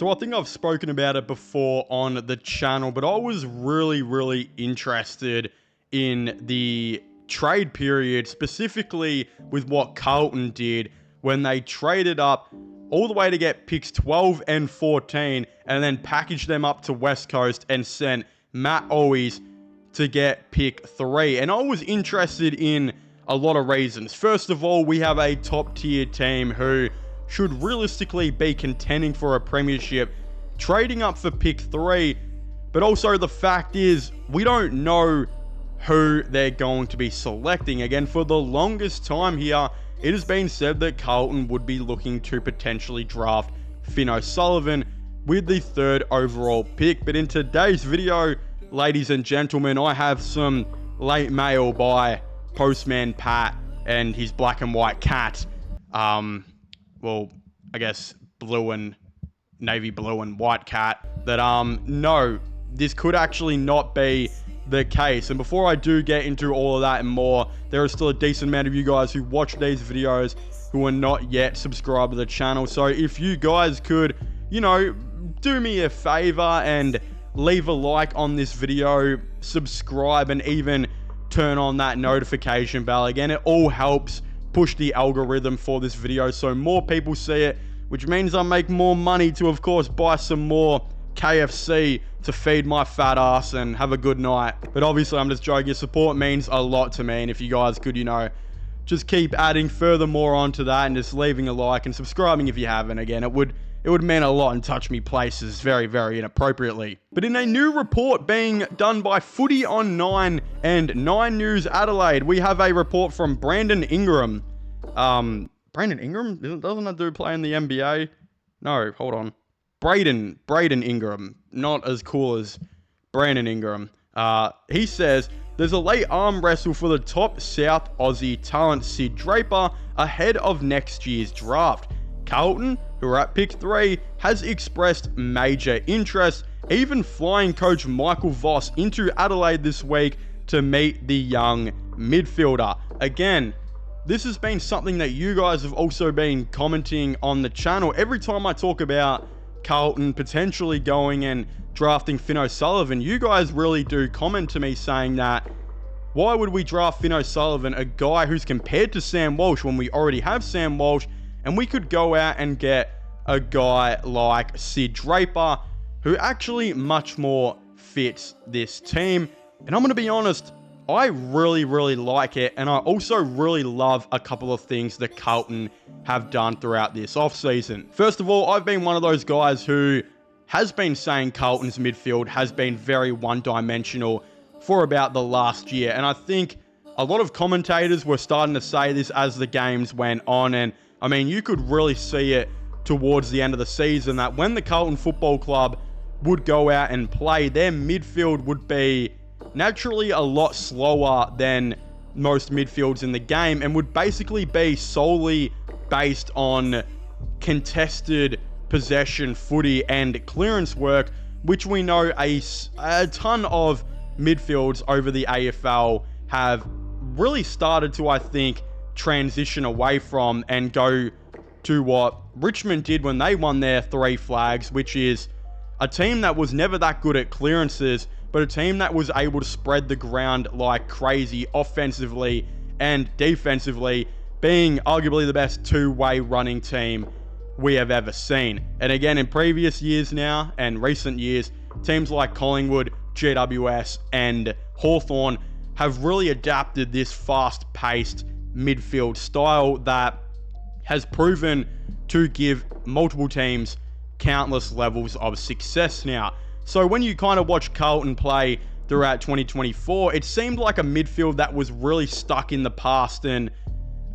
So I think I've spoken about it before on the channel, but I was really interested in the trade period, specifically with what Carlton did when they traded up all the way to get picks 12 and 14 and then packaged them up to West Coast and sent Matt Owies to get pick 3. And I was interested in a lot of reasons. First of all, we have a top tier team who should realistically be contending for a premiership, trading up for pick 3. But also the fact is, we don't know who they're going to be selecting. Again, for the longest time here, it has been said that Carlton would be looking to potentially draft Finn O'Sullivan with the 3rd overall pick. But in today's video, ladies and gentlemen, I have some late mail by Postman Pat and his black and white cat. Well, I guess navy blue and white cat. That, no, this could actually not be the case. And before I do get into all of that and more, there is still a decent amount of you guys who watch these videos who are not yet subscribed to the channel. So if you guys could, do me a favor and leave a like on this video, subscribe, and even turn on that notification bell. Again, it all helps push the algorithm for this video so more people see it, which means I make more money to, of course, buy some more KFC to feed my fat ass and have a good night. But obviously, I'm just joking. Your support means a lot to me, and if you guys could, just keep adding furthermore onto that and just leaving a like and subscribing if you haven't. Again, it would mean a lot and touch me places very inappropriately. But in a new report being done by Footy on 9 and 9 News Adelaide, we have a report from Brandon Ingram. Brandon Ingram? Doesn't that dude play in the NBA? No, hold on. Braden Ingram. Not as cool as Brandon Ingram. He says, there's a late arm wrestle for the top South Aussie talent Sid Draper ahead of next year's draft. Carlton, who are at pick 3, has expressed major interest, even flying coach Michael Voss into Adelaide this week to meet the young midfielder. Again, this has been something that you guys have also been commenting on the channel. Every time I talk about Carlton potentially going and drafting Finn O'Sullivan, you guys really do comment to me saying that, why would we draft Finn O'Sullivan, a guy who's compared to Sam Walsh, when we already have Sam Walsh, and we could go out and get a guy like Sid Draper, who actually much more fits this team. And I'm going to be honest, I really like it, and I also really love a couple of things that Carlton have done throughout this offseason. First of all, I've been one of those guys who has been saying Carlton's midfield has been very one-dimensional for about the last year, and I think a lot of commentators were starting to say this as the games went on, and I mean, you could really see it towards the end of the season that when the Carlton Football Club would go out and play, their midfield would be naturally a lot slower than most midfields in the game and would basically be solely based on contested possession footy and clearance work, which we know a ton of midfields over the AFL have really started to, I think, transition away from and go to what Richmond did when they won their 3 flags, which is a team that was never that good at clearances, but a team that was able to spread the ground like crazy offensively and defensively, being arguably the best two-way running team we have ever seen. And again, in previous years now and recent years, teams like Collingwood, GWS, and Hawthorn have really adapted this fast-paced midfield style that has proven to give multiple teams countless levels of success now. So when you kind of watch Carlton play throughout 2024, it seemed like a midfield that was really stuck in the past and,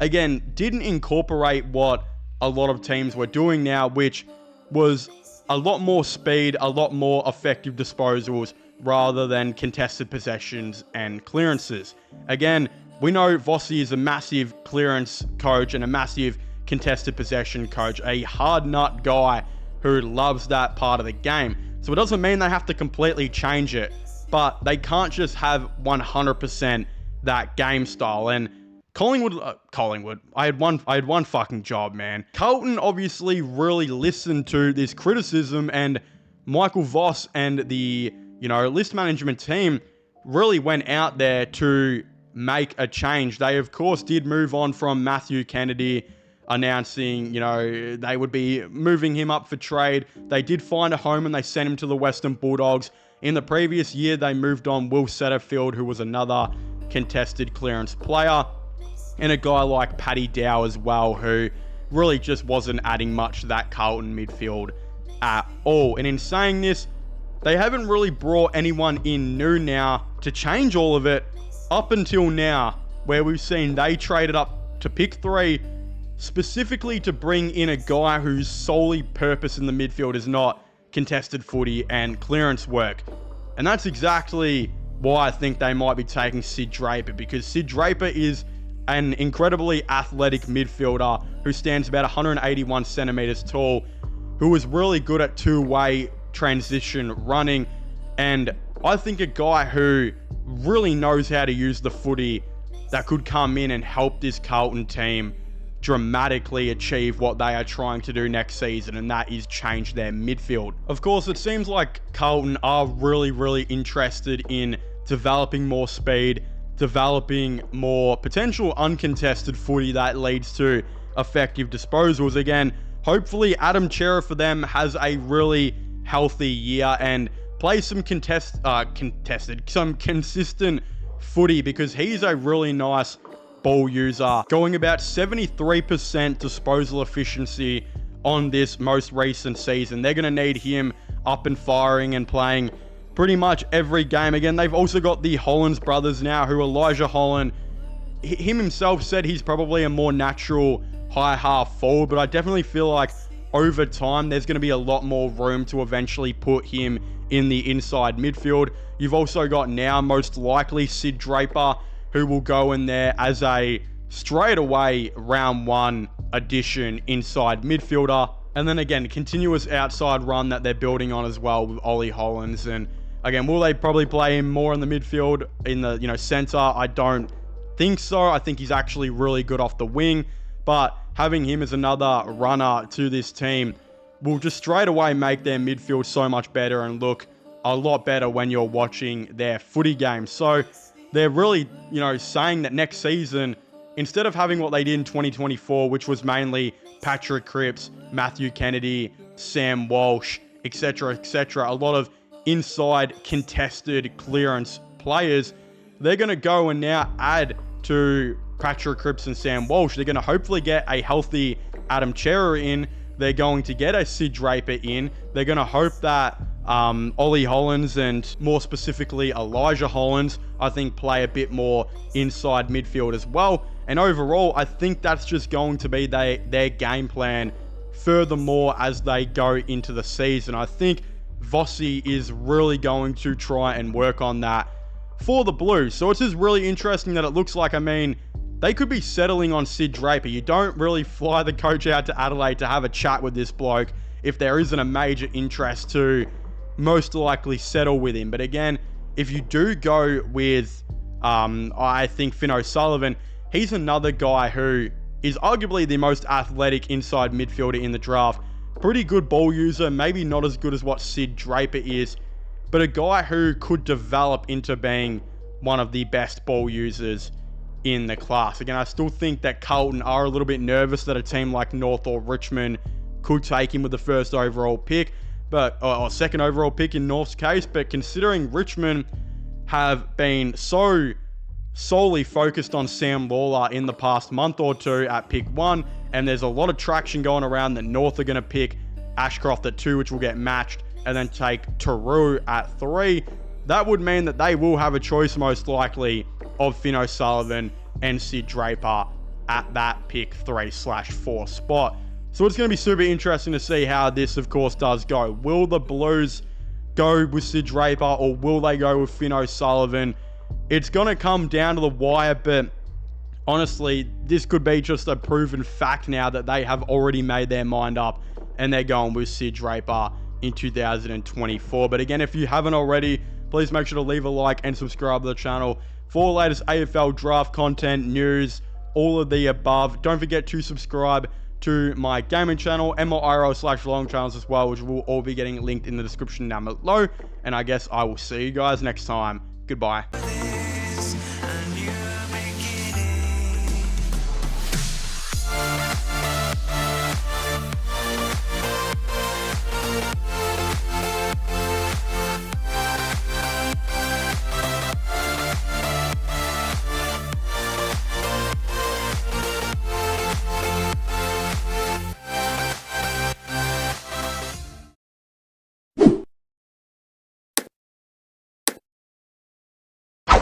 again, didn't incorporate what a lot of teams were doing now, which was a lot more speed, a lot more effective disposals, rather than contested possessions and clearances. Again, we know Vossi is a massive clearance coach and a massive contested possession coach, a hard nut guy who loves that part of the game. So it doesn't mean they have to completely change it, but they can't just have 100% that game style. And Collingwood. I had one fucking job, man. Carlton obviously really listened to this criticism, and Michael Voss and the, list management team really went out there to make a change. They, of course, did move on from Matthew Kennedy, announcing, they would be moving him up for trade. They did find a home and they sent him to the Western Bulldogs. In the previous year, they moved on Will Setterfield, who was another contested clearance player, and a guy like Paddy Dow as well, who really just wasn't adding much to that Carlton midfield at all. And in saying this, they haven't really brought anyone in new now to change all of it up until now, where we've seen they traded up to pick 3, specifically to bring in a guy whose solely purpose in the midfield is not contested footy and clearance work. And that's exactly why I think they might be taking Sid Draper, because Sid Draper is an incredibly athletic midfielder who stands about 181 centimeters tall, who is really good at two-way transition running, and I think a guy who really knows how to use the footy that could come in and help this Carlton team dramatically achieve what they are trying to do next season, and that is change their midfield. Of course, it seems like Carlton are really interested in developing more speed, developing more potential uncontested footy that leads to effective disposals. Again, hopefully Adam Cerra for them has a really healthy year and plays some some consistent footy, because he's a really nice ball user, going about 73% disposal efficiency on this most recent season. They're going to need him up and firing and playing pretty much every game. Again, they've also got the Hollands brothers now, who Elijah Holland, him himself said he's probably a more natural high half forward, but I definitely feel like over time there's going to be a lot more room to eventually put him in the inside midfield. You've also got now most likely Sid Draper, who will go in there as a straight away round 1 addition inside midfielder. And then again, continuous outside run that they're building on as well with Ollie Hollands. And again, will they probably play him more in the midfield, in the center? I don't think so. I think he's actually really good off the wing, but having him as another runner to this team will just straight away make their midfield so much better and look a lot better when you're watching their footy games. So they're really, saying that next season, instead of having what they did in 2024, which was mainly Patrick Cripps, Matthew Kennedy, Sam Walsh, etc., a lot of inside contested clearance players, they're going to go and now add to Patrick Cripps and Sam Walsh. They're going to hopefully get a healthy Adam Cerra in. They're going to get a Sid Draper in. They're going to hope that Ollie Hollands, and more specifically Elijah Hollands, I think play a bit more inside midfield as well. And overall, I think that's just going to be their game plan furthermore as they go into the season. I think Vossi is really going to try and work on that for the Blues. So it's just really interesting that it looks like, they could be settling on Sid Draper. You don't really fly the coach out to Adelaide to have a chat with this bloke if there isn't a major interest to most likely settle with him. But again, if you do go with, I think Finn O'Sullivan, he's another guy who is arguably the most athletic inside midfielder in the draft. Pretty good ball user, maybe not as good as what Sid Draper is, but a guy who could develop into being one of the best ball users in the class. Again, I still think that Carlton are a little bit nervous that a team like North or Richmond could take him with the first overall pick, or second overall pick in North's case. But considering Richmond have been so solely focused on Sam Lawler in the past month or two at pick 1, and there's a lot of traction going around that North are going to pick Ashcroft at 2, which will get matched, and then take Taru at 3, that would mean that they will have a choice most likely of Finn O'Sullivan and Sid Draper at that pick 3/4 spot. So it's going to be super interesting to see how this, of course, does go. Will the Blues go with Sid Draper, or will they go with Finn O'Sullivan? It's going to come down to the wire, but honestly, this could be just a proven fact now that they have already made their mind up and they're going with Sid Draper in 2024. But again, if you haven't already, please make sure to leave a like and subscribe to the channel for the latest AFL draft content, news, all of the above. Don't forget to subscribe to my gaming channel and my IRL/long channels as well, which will all be getting linked in the description down below. And I guess I will see you guys next time. Goodbye.